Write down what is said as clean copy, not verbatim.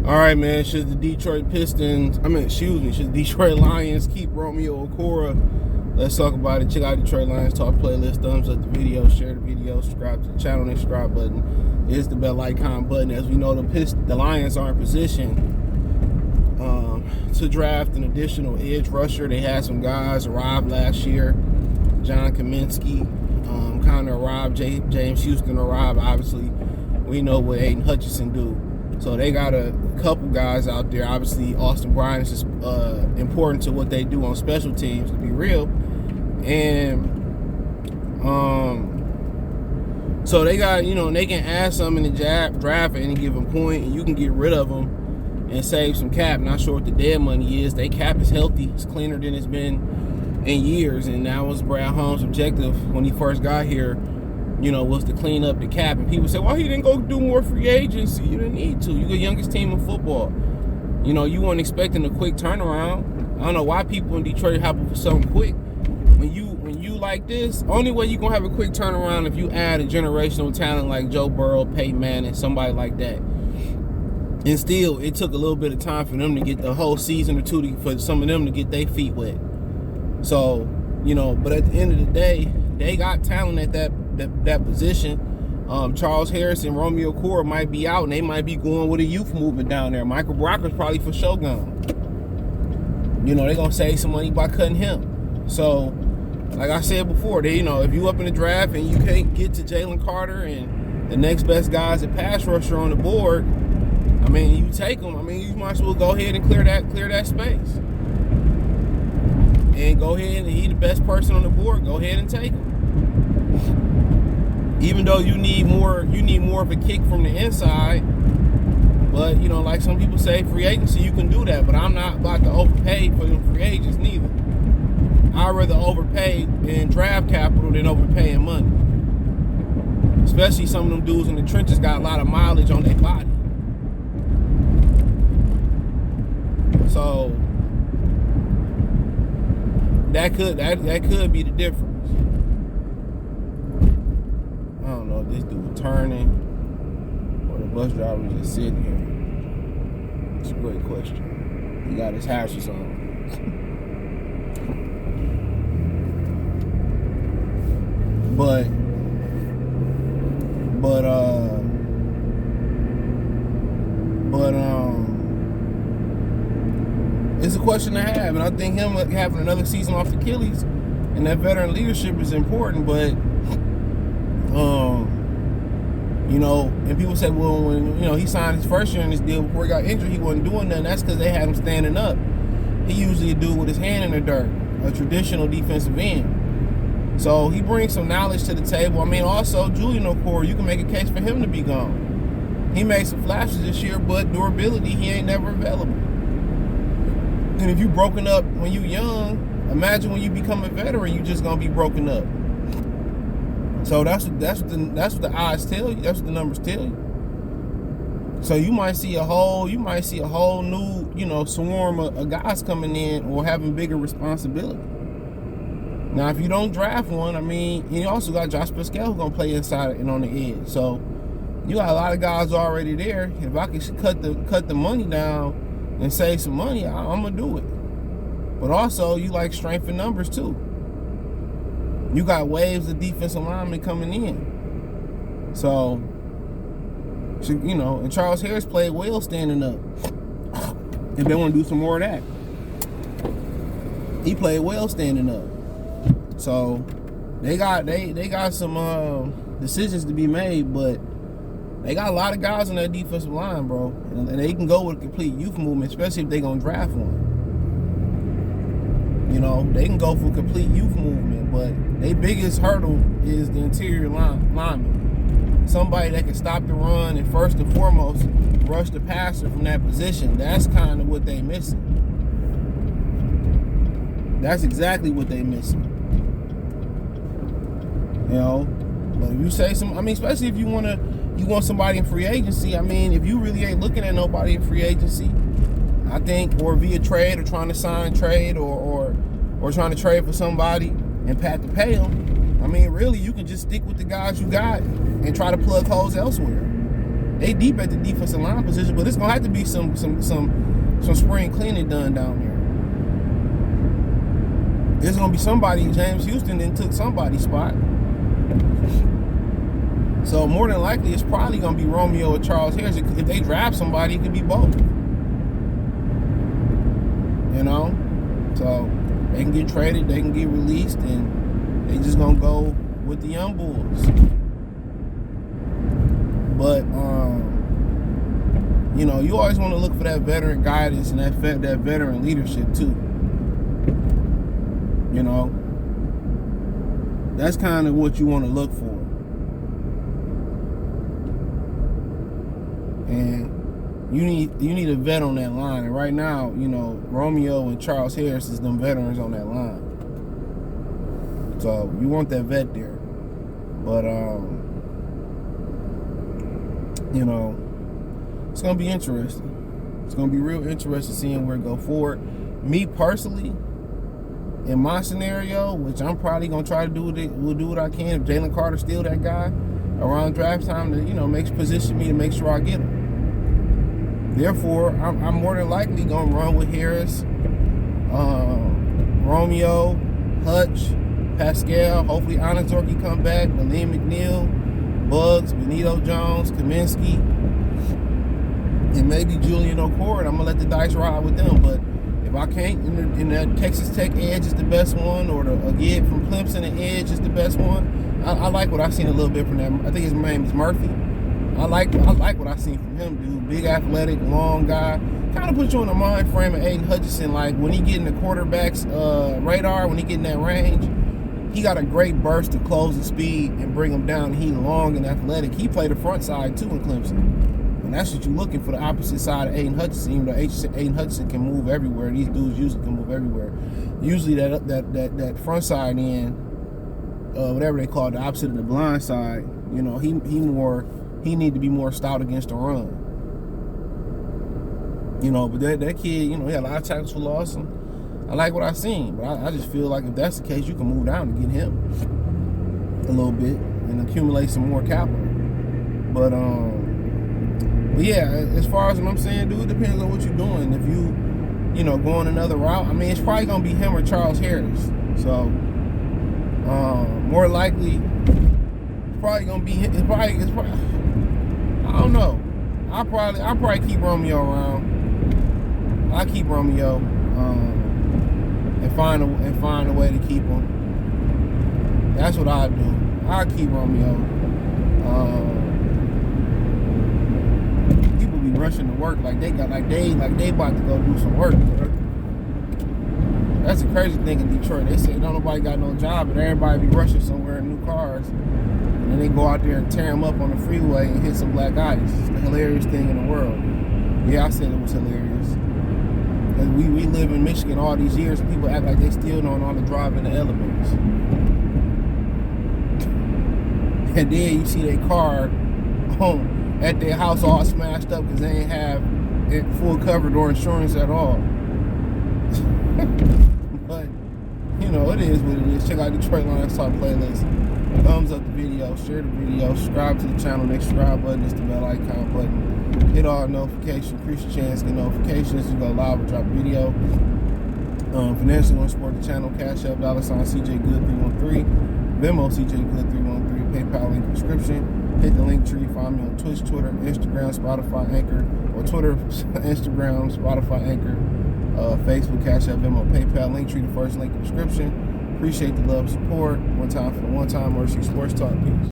All right, man. Should the Detroit Lions keep Romeo Okwara? Let's talk about it. Check out Detroit Lions Talk playlist. Thumbs up the video, share the video, subscribe to the channel. And the subscribe button is the bell icon button. As we know, the Lions are in position to draft an additional edge rusher. They had some guys arrive last year. John Kaminsky kind of arrived. James Houston arrived. Obviously, we know what Aiden Hutchinson do. So they got a couple guys out there. Obviously, Austin Bryant is important to what they do on special teams, to be real. And so they got, they can add something in the draft at any given point, and you can get rid of them and save some cap. Not sure what the dead money is. They cap is healthy. It's cleaner than it's been in years, and that was Brad Holmes' objective when he first got here. Was to clean up the cap. And people say, well, he didn't go do more free agency. You didn't need to. You're the youngest team in football. You weren't expecting a quick turnaround. I don't know why people in Detroit happen for something quick. When you like this, only way you're going to have a quick turnaround if you add a generational talent like Joe Burrow, Peyton Manning, somebody like that. And still, it took a little bit of time for them to get the whole season or two, for some of them to get their feet wet. So, but at the end of the day, they got talent at that position. Charles Harris and Romeo Okwara might be out, and they might be going with a youth movement down there. Michael Brocker's probably for sure gone. They're gonna save some money by cutting him. So, like I said before, if you up in the draft and you can't get to Jalen Carter and the next best guys at pass rusher on the board, you take them. You might as well go ahead and clear that space. And go ahead, and he the best person on the board, go ahead and take him. Even though you need more of a kick from the inside. But, like some people say, free agency, you can do that. But I'm not about to overpay for them free agents neither. I'd rather overpay in draft capital than overpay in money. Especially some of them dudes in the trenches got a lot of mileage on their body. So that could be the difference. I don't know if this dude turning or the bus driver was just sitting here. It's a great question. He got his hashes on. It's a question to have, and I think him having another season off Achilles and that veteran leadership is important. But and people say, well, when he signed his first year in this deal before he got injured, he wasn't doing nothing. That's because they had him standing up. He usually a dude with his hand in the dirt, a traditional defensive end. So he brings some knowledge to the table. Also Julian Okwara, you can make a case for him to be gone. He made some flashes this year, but durability, he ain't never available. And if you broken up when you young, imagine when you become a veteran, you just gonna be broken up. So that's what the odds tell you. That's what the numbers tell you. So you might see a whole new, swarm of guys coming in or having bigger responsibility. Now, if you don't draft one, you also got Josh Pascal who's gonna play inside and on the edge. So you got a lot of guys already there. If I can cut the money down and save some money, I'm gonna do it. But also, you like strength in numbers too. You got waves of defensive linemen coming in. So, and Charles Harris played well standing up. If they want to do some more of that, he played well standing up. So, they got some decisions to be made, but they got a lot of guys on that defensive line, bro. And they can go with a complete youth movement, especially if they're going to draft one. They can go for complete youth movement, but their biggest hurdle is the interior lineman. Somebody that can stop the run and first and foremost rush the passer from that position. That's kind of what they missing. That's exactly what they missing. But if you say especially if you want somebody in free agency, if you really ain't looking at nobody in free agency, I think, or via trade or trying to sign trade or trying to trade for somebody and have to pay them, really you can just stick with the guys you got and try to plug holes elsewhere. They deep at the defensive line position, but it's gonna have to be some spring cleaning done down there. There's gonna be somebody. James Houston then took somebody's spot. So more than likely, it's probably gonna be Romeo or Charles Harris. If they draft somebody, it could be both. You know, so they can get traded, they can get released, and they just gonna go with the young bulls. But you know, you always want to look for that veteran guidance and that veteran leadership too. You know, that's kind of what you want to look for. And you need a vet on that line. And right now, you know, Romeo and Charles Harris is them veterans on that line. So you want that vet there. But you know, it's gonna be interesting. It's gonna be real interesting seeing where it go forward. Me personally, in my scenario, which I'm probably gonna try to do what I can if Jalen Carter's still that guy around draft time to, you know, position me to make sure I get him. Therefore, I'm more than likely gonna run with Harris, Romeo, Hutch, Pascal. Hopefully, Anazorki come back. Malim McNeil, Bugs, Benito Jones, Kaminsky, and maybe Julian Okwara. I'm gonna let the dice ride with them. But if I can't, in that Texas Tech edge is the best one, or the kid from Clemson, the edge is the best one. I like what I've seen a little bit from that. I think his name is Murphy. I like what I've seen from him, dude. Big, athletic, long guy. Kind of puts you in the mind frame of Aiden Hutchinson. Like when he get in the quarterback's radar, when he get in that range, he got a great burst to close the speed and bring him down. He long and athletic. He played the front side too in Clemson. And that's what you're looking for, the opposite side of Aiden Hutchinson. Even though Aiden Hutchinson can move everywhere, these dudes usually can move everywhere. Usually that front side end, whatever they call it, the opposite of the blind side, you know, he need to be more stout against the run. You know, but that kid, you know, he had a lot of tackles for loss. And I like what I've seen, but I just feel like if that's the case, you can move down and get him a little bit and accumulate some more capital. But yeah, as far as what I'm saying, dude, it depends on what you're doing. If you know, going another route, I mean, it's probably gonna be him or Charles Harris. So more likely, it's probably gonna be. It's probably. I don't know. I'll probably keep Romeo around. I'll keep Romeo and find a way to keep him. That's what I'll do. I'll keep Romeo. People be rushing to work like they about to go do some work. Bro. That's the crazy thing in Detroit. They say don't nobody got no job, but everybody be rushing somewhere in new cars. And then they go out there and tear them up on the freeway and hit some black ice. It's the hilarious thing in the world. Yeah, I said it was hilarious. Because we live in Michigan all these years and people act like they still don't know how to drive in the elements. And then you see their car at their house all smashed up because they ain't have it full coverage or insurance at all. But, you know, it is what it is. Check out Detroit Lions Talk playlist. Thumbs up the video, share the video, subscribe to the channel. Next subscribe button is the bell icon button. Hit all notifications, increase your chance to get notifications. You go live or drop a video. Financially want to support the channel, Cash App, $CJ Good313, Venmo CJ Good313, PayPal link description. Hit the link tree, find me on Twitch, Twitter, Instagram, Spotify, Anchor, or Twitter, Instagram, Spotify, Anchor, Facebook, Cash App, Venmo, PayPal, link tree, the first link in the description. Appreciate the love and support. One time for the one time Mercy Sports Talk. Peace.